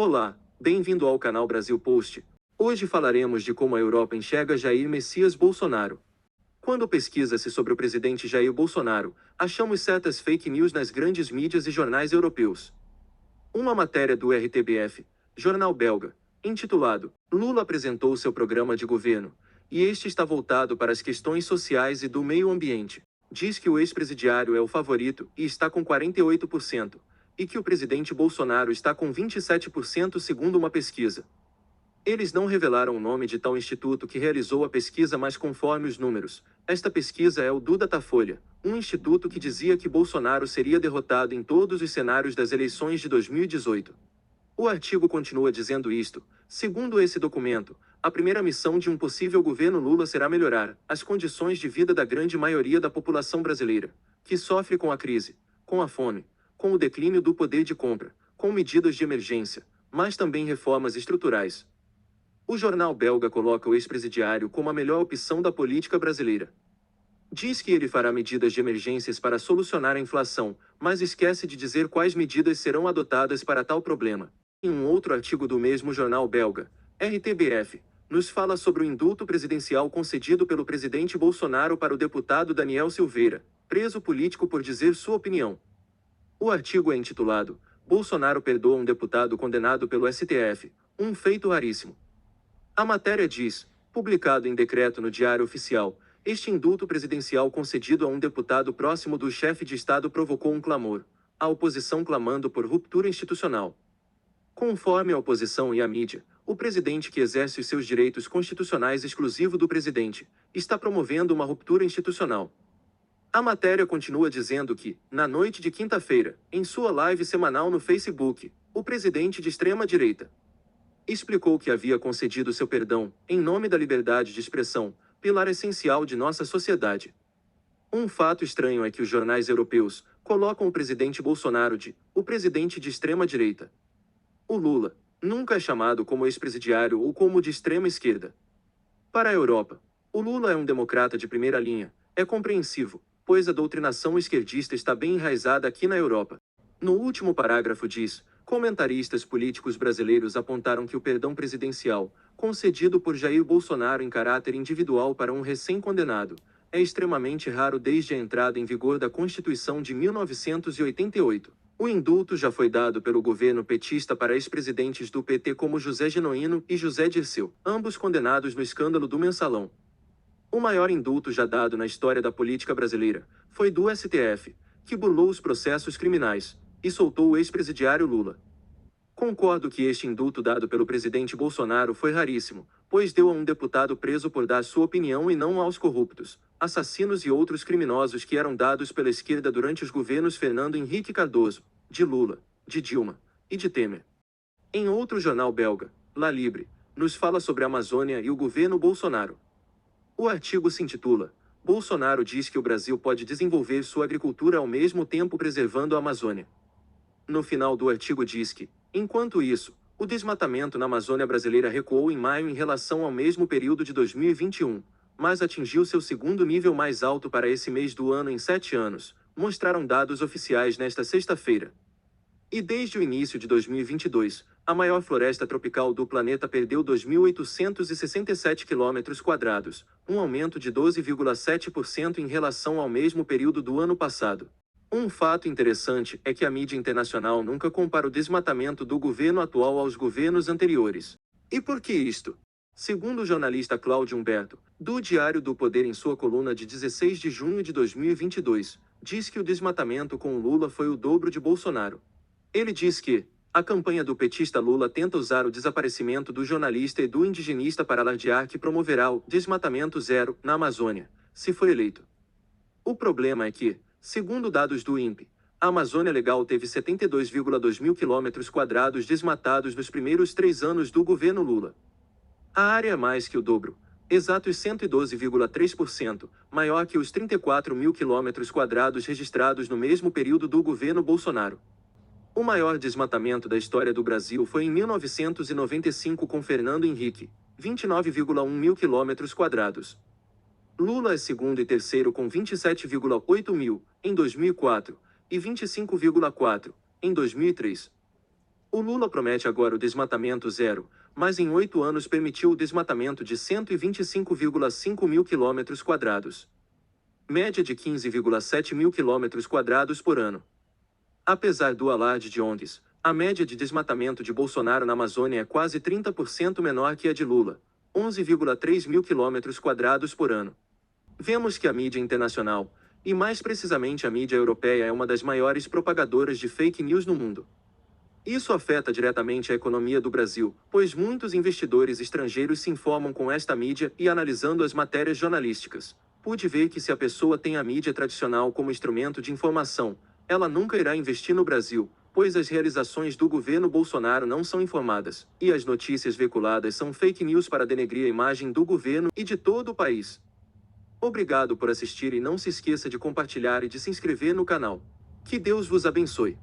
Olá, bem-vindo ao canal Brasil Post. Hoje falaremos de como a Europa enxerga Jair Messias Bolsonaro. Quando pesquisa-se sobre o presidente Jair Bolsonaro, achamos certas fake news nas grandes mídias e jornais europeus. Uma matéria do RTBF, jornal belga, intitulado Lula apresentou seu programa de governo, e este está voltado para as questões sociais e do meio ambiente. Diz que o ex-presidiário é o favorito e está com 48%, e que o presidente Bolsonaro está com 27% segundo uma pesquisa. Eles não revelaram o nome de tal instituto que realizou a pesquisa, mas conforme os números, esta pesquisa é o do Datafolha, um instituto que dizia que Bolsonaro seria derrotado em todos os cenários das eleições de 2018. O artigo continua dizendo isto: segundo esse documento, a primeira missão de um possível governo Lula será melhorar as condições de vida da grande maioria da população brasileira, que sofre com a crise, com a fome, com o declínio do poder de compra, com medidas de emergência, mas também reformas estruturais. O jornal belga coloca o ex-presidiário como a melhor opção da política brasileira. Diz que ele fará medidas de emergências para solucionar a inflação, mas esquece de dizer quais medidas serão adotadas para tal problema. Em um outro artigo do mesmo jornal belga, RTBF, nos fala sobre o indulto presidencial concedido pelo presidente Bolsonaro para o deputado Daniel Silveira, preso político por dizer sua opinião. O artigo é intitulado Bolsonaro perdoa um deputado condenado pelo STF, um feito raríssimo. A matéria diz, publicado em decreto no Diário Oficial, este indulto presidencial concedido a um deputado próximo do chefe de Estado provocou um clamor, a oposição clamando por ruptura institucional. Conforme a oposição e a mídia, o presidente, que exerce os seus direitos constitucionais exclusivo do presidente, está promovendo uma ruptura institucional. A matéria continua dizendo que, na noite de quinta-feira, em sua live semanal no Facebook, o presidente de extrema-direita explicou que havia concedido seu perdão, em nome da liberdade de expressão, pilar essencial de nossa sociedade. Um fato estranho é que os jornais europeus colocam o presidente Bolsonaro de o presidente de extrema-direita. O Lula nunca é chamado como ex-presidiário ou como de extrema-esquerda. Para a Europa, o Lula é um democrata de primeira linha, é compreensivo, pois a doutrinação esquerdista está bem enraizada aqui na Europa. No último parágrafo diz, comentaristas políticos brasileiros apontaram que o perdão presidencial, concedido por Jair Bolsonaro em caráter individual para um recém-condenado, é extremamente raro desde a entrada em vigor da Constituição de 1988. O indulto já foi dado pelo governo petista para ex-presidentes do PT como José Genuíno e José Dirceu, ambos condenados no escândalo do Mensalão. O maior indulto já dado na história da política brasileira foi do STF, que burlou os processos criminais e soltou o ex-presidiário Lula. Concordo que este indulto dado pelo presidente Bolsonaro foi raríssimo, pois deu a um deputado preso por dar sua opinião e não aos corruptos, assassinos e outros criminosos que eram dados pela esquerda durante os governos Fernando Henrique Cardoso, de Lula, de Dilma e de Temer. Em outro jornal belga, La Libre, nos fala sobre a Amazônia e o governo Bolsonaro. O artigo se intitula Bolsonaro diz que o Brasil pode desenvolver sua agricultura ao mesmo tempo preservando a Amazônia. No final do artigo diz que, enquanto isso, o desmatamento na Amazônia brasileira recuou em maio em relação ao mesmo período de 2021, mas atingiu seu segundo nível mais alto para esse mês do ano em 7 anos, mostraram dados oficiais nesta sexta-feira. E desde o início de 2022, a maior floresta tropical do planeta perdeu 2.867 km², um aumento de 12,7% em relação ao mesmo período do ano passado. Um fato interessante é que a mídia internacional nunca compara o desmatamento do governo atual aos governos anteriores. E por que isto? Segundo o jornalista Cláudio Humberto, do Diário do Poder, em sua coluna de 16 de junho de 2022, diz que o desmatamento com o Lula foi o dobro de Bolsonaro. Ele diz que a campanha do petista Lula tenta usar o desaparecimento do jornalista e do indigenista para alardear que promoverá o desmatamento zero na Amazônia, se for eleito. O problema é que, segundo dados do INPE, a Amazônia Legal teve 72,2 mil km² desmatados nos primeiros 3 anos do governo Lula. A área é mais que o dobro, exatos 112,3%, maior que os 34 mil km² registrados no mesmo período do governo Bolsonaro. O maior desmatamento da história do Brasil foi em 1995 com Fernando Henrique, 29,1 mil km². Lula é segundo e terceiro com 27,8 mil, em 2004, e 25,4, em 2003. O Lula promete agora o desmatamento zero, mas em 8 anos permitiu o desmatamento de 125,5 mil quilômetros quadrados. Média de 15,7 mil quilômetros quadrados por ano. Apesar do alarde de ONGs, a média de desmatamento de Bolsonaro na Amazônia é quase 30% menor que a de Lula, 11,3 mil quilômetros quadrados por ano. Vemos que a mídia internacional, e mais precisamente a mídia europeia, é uma das maiores propagadoras de fake news no mundo. Isso afeta diretamente a economia do Brasil, pois muitos investidores estrangeiros se informam com esta mídia e analisando as matérias jornalísticas. Pude ver que se a pessoa tem a mídia tradicional como instrumento de informação, ela nunca irá investir no Brasil, pois as realizações do governo Bolsonaro não são informadas, e as notícias veiculadas são fake news para denegrir a imagem do governo e de todo o país. Obrigado por assistir e não se esqueça de compartilhar e de se inscrever no canal. Que Deus vos abençoe.